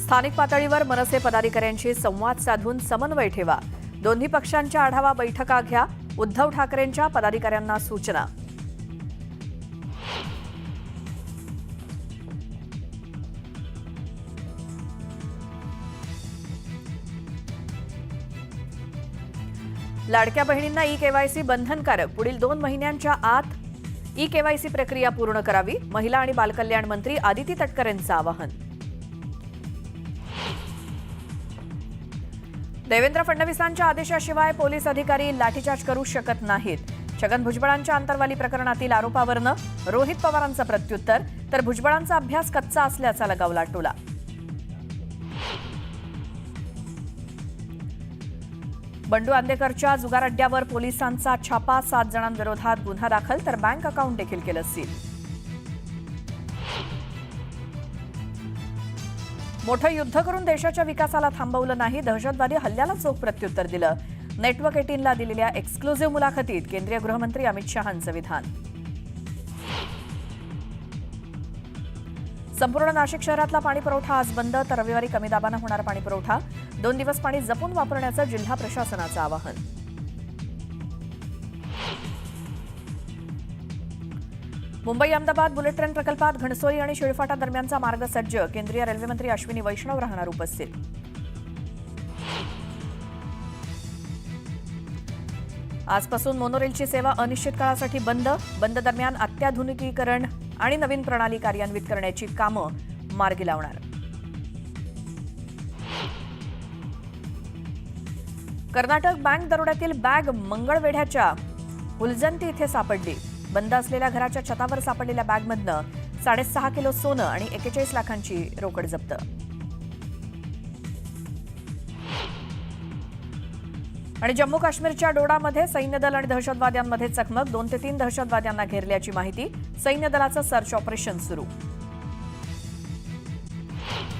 स्थानिक पातळीवर मनसे पदाधिकाऱ्यांशी संवाद साधून समन्वय ठेवा. दोन्ही पक्षांच्या आढावा बैठका घ्या. उद्धव ठाकरेंच्या पदाधिकाऱ्यांना सूचना. लाडक्या बहिणींना ई-केवायसी बंधनकारक. पुढील 2 महिन्यांच्या आत ई-केवायसी प्रक्रिया पूर्ण करावी. महिला आणि बालकल्याण मंत्री आदिती तटकरेंचं आवाहन. देवेंद्र फडणवीसांच्या आदेशाशिवाय पोलीस अधिकारी लाठीचार्ज करू शकत नाहीत. छगन भुजबळांच्या अंतरवाली प्रकरणातील आरोपावरनं रोहित पवारांचं प्रत्युत्तर. तर भुजबळांचा अभ्यास कच्चा असल्याचा लगावला टोला. बंडू आंदेकरच्या जुगार अड्ड्यावर पोलिसांचा छापा. 7 जणांविरोधात गुन्हा दाखल. तर बँक अकाउंट देखील केलं सील. मोठं युद्ध करून देशाच्या विकासाला थांबवलं नाही. दहशतवादी हल्ल्याला चोख प्रत्युत्तर दिलं. नेटवर्क 18ला दिलेल्या एक्सक्लुझिव्ह मुलाखतीत केंद्रीय गृहमंत्री अमित शहांचं विधान. संपूर्ण नाशिक शहरातला पाणी पुरवठा आज बंद. तर रविवारी कमी दाबानं होणार पाणी पुरवठा. 2 दिवस पाणी जपून वापरण्याचं जिल्हा प्रशासनाचं आवाहन. मुंबई अहमदाबाद बुलेट ट्रेन प्रकल्पात घणसोली आणि शिळफाटा दरम्यानचा मार्ग सज्ज. केंद्रीय रेल्वे मंत्री अश्विनी वैष्णव राहणार उपस्थित. आजपासून मोनोरेलची सेवा अनिश्चित काळासाठी बंद. बंद दरम्यान अत्याधुनिकीकरण आणि नवीन प्रणाली कार्यान्वित करण्याची कामं मार्गी लावणार. कर्नाटक बँक दरोड्यातील बॅग मंगळवेढ्याच्या हुलजंती इथे सापडली. बंद असलेल्या घराच्या छतावर सापडलेल्या बॅगमधनं 6.5 किलो सोनं आणि 41 लाखांची रोकड जप्त. आणि जम्मू काश्मीरच्या डोडामध्ये सैन्य दल आणि दहशतवाद्यांमध्ये चकमक. 2 ते 3 दहशतवाद्यांना घेरल्याची माहिती. सैन्य दलाचं सर्च ऑपरेशन सुरू.